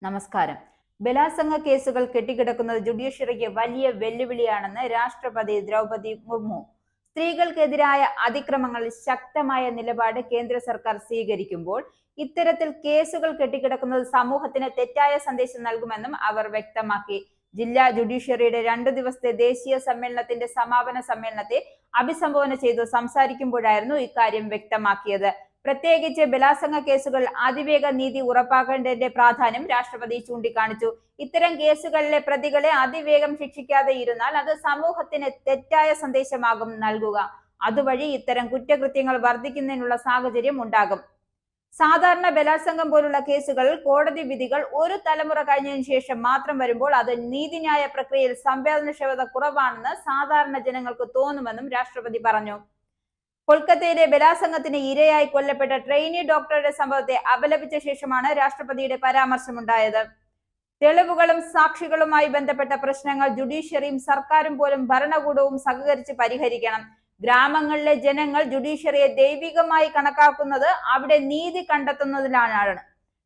നമസ്കാരം. ബലാത്സംഗ കേസുകൾ കെട്ടിക്കിടക്കുന്നത് ജുഡീഷ്യറിക്ക് വലിയ വെല്ലുവിളിയാണെന്ന് രാഷ്ട്രപതി ദ്രൗപദി മുർമു. സ്ത്രീകൾക്കെതിരായ അതിക്രമങ്ങളിൽ ശക്തമായ നിലപാട് കേന്ദ്ര സർക്കാർ സ്വീകരിക്കുമ്പോൾ ഇത്തരത്തിൽ കേസുകൾ കെട്ടിക്കിടക്കുന്നത് സമൂഹത്തിന് തെറ്റായ സന്ദേശം നൽകുമെന്നും അവർ വ്യക്തമാക്കി. ജില്ലാ ജുഡീഷ്യറിയുടെ 2 ദിവസത്തെ ദേശീയ സമ്മേളനത്തിന്റെ സമാപന സമ്മേളനത്തെ അഭിസംബോധന ചെയ്തു സംസാരിക്കുമ്പോഴായിരുന്നു ഇക്കാര്യം വ്യക്തമാക്കിയത്. പ്രത്യേകിച്ച് ബലാത്സംഗ കേസുകൾ അതിവേഗ നീതി ഉറപ്പാക്കേണ്ടതിന്റെ പ്രാധാന്യം രാഷ്ട്രപതി ചൂണ്ടിക്കാണിച്ചു. ഇത്തരം കേസുകളിലെ പ്രതികളെ അതിവേഗം ശിക്ഷിക്കാതെ ഇരുന്നാൽ അത് സമൂഹത്തിന് തെറ്റായ സന്ദേശമാകും നൽകുക. അതുവഴി ഇത്തരം കുറ്റകൃത്യങ്ങൾ വർദ്ധിക്കുന്നതിനുള്ള സാഹചര്യം ഉണ്ടാകും. സാധാരണ ബലാത്സംഗം പോലുള്ള കേസുകളിൽ കോടതി വിധികൾ ഒരു തലമുറ കഴിഞ്ഞതിനു ശേഷം മാത്രം വരുമ്പോൾ അത് നീതിന്യായ പ്രക്രിയയിൽ സംവേദനക്ഷമത കുറവാണെന്ന് സാധാരണ ജനങ്ങൾക്ക് തോന്നുമെന്നും രാഷ്ട്രപതി പറഞ്ഞു. കൊൽക്കത്തയിലെ ബലാത്സംഗത്തിന് ഇരയായി കൊല്ലപ്പെട്ട ട്രെയിനി ഡോക്ടറുടെ സംഭവത്തെ അപലപിച്ച ശേഷമാണ് രാഷ്ട്രപതിയുടെ പരാമർശമുണ്ടായത്. തെളിവുകളും സാക്ഷികളുമായി ബന്ധപ്പെട്ട പ്രശ്നങ്ങൾ ജുഡീഷ്യറിയും സർക്കാരും പോലും ഭരണകൂടവും സഹകരിച്ച് പരിഹരിക്കണം. ഗ്രാമങ്ങളിലെ ജനങ്ങൾ ജുഡീഷ്യറിയെ ദൈവികമായി കണക്കാക്കുന്നത് അവിടെ നീതി കണ്ടെത്തുന്നതിലാണ്.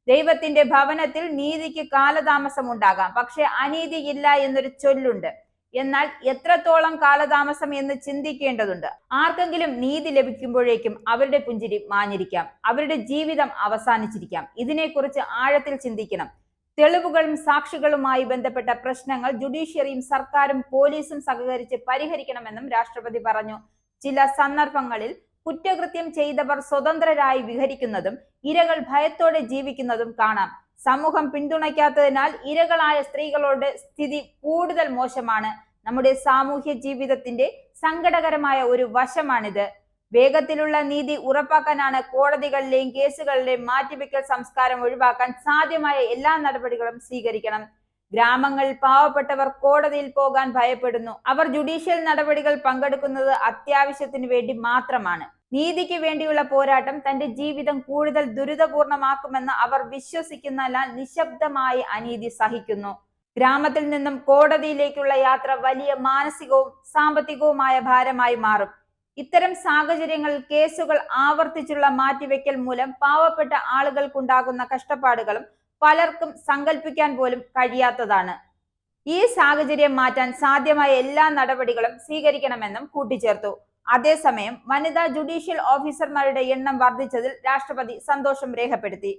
ദൈവത്തിന്റെ ഭവനത്തിൽ നീതിക്ക് കാലതാമസം ഉണ്ടാകാം, പക്ഷെ അനീതി ഇല്ല എന്നൊരു ചൊല്ലുണ്ട്. എന്നാൽ എത്രത്തോളം കാലതാമസം എന്ന് ചിന്തിക്കേണ്ടതുണ്ട്. ആർക്കെങ്കിലും നീതി ലഭിക്കുമ്പോഴേക്കും അവരുടെ പുഞ്ചിരി മാഞ്ഞിരിക്കാം, അവരുടെ ജീവിതം അവസാനിച്ചിരിക്കാം. ഇതിനെക്കുറിച്ച് ആഴത്തിൽ ചിന്തിക്കണം. തെളിവുകളും സാക്ഷികളുമായി ബന്ധപ്പെട്ട പ്രശ്നങ്ങൾ ജുഡീഷ്യറിയും സർക്കാരും പോലീസും സഹകരിച്ച് പരിഹരിക്കണമെന്നും രാഷ്ട്രപതി പറഞ്ഞു. ചില സന്ദർഭങ്ങളിൽ കുറ്റകൃത്യം ചെയ്തവർ സ്വതന്ത്രരായി വിഹരിക്കുന്നതും ഇരകൾ ഭയത്തോടെ ജീവിക്കുന്നതും കാണാം. സമൂഹം പിന്തുണയ്ക്കാത്തതിനാൽ ഇരകളായ സ്ത്രീകളുടെ സ്ഥിതി കൂടുതൽ മോശമാണ്. നമ്മുടെ സാമൂഹ്യ ജീവിതത്തിന്റെ സങ്കടകരമായ ഒരു വശമാണിത്. വേഗത്തിലുള്ള നീതി ഉറപ്പാക്കാനാണ് കോടതികളിലെയും കേസുകളിലെയും മാറ്റിവെക്കൽ സംസ്കാരം ഒഴിവാക്കാൻ സാധ്യമായ എല്ലാ നടപടികളും സ്വീകരിക്കണം. ഗ്രാമങ്ങളിൽ പാവപ്പെട്ടവർ കോടതിയിൽ പോകാൻ ഭയപ്പെടുന്നു. അവർ ജുഡീഷ്യൽ നടപടികൾ പങ്കെടുക്കുന്നത് അത്യാവശ്യത്തിന് വേണ്ടി മാത്രമാണ്. നീതിക്ക് വേണ്ടിയുള്ള പോരാട്ടം തന്റെ ജീവിതം കൂടുതൽ ദുരിതപൂർണമാക്കുമെന്ന് അവർ വിശ്വസിക്കുന്നതിനാൽ നിശബ്ദമായി അനീതി സഹിക്കുന്നു. ഗ്രാമത്തിൽ നിന്നും കോടതിയിലേക്കുള്ള യാത്ര വലിയ മാനസികവും സാമ്പത്തികവുമായ ഭാരമായി മാറും. ഇത്തരം സാഹചര്യങ്ങളിൽ കേസുകൾ ആവർത്തിച്ചുള്ള മാറ്റിവെക്കൽ മൂലം പാവപ്പെട്ട ആളുകൾക്കുണ്ടാകുന്ന കഷ്ടപ്പാടുകളും പലർക്കും സങ്കല്പിക്കാൻ പോലും കഴിയാത്തതാണ്. ഈ സാഹചര്യം മാറ്റാൻ സാധ്യമായ എല്ലാ നടപടികളും സ്വീകരിക്കണമെന്നും കൂട്ടിച്ചേർത്തു. അതേസമയം വനിതാ ജുഡീഷ്യൽ ഓഫീസർമാരുടെ എണ്ണം വർദ്ധിച്ചതിൽ രാഷ്ട്രപതി സന്തോഷം രേഖപ്പെടുത്തി.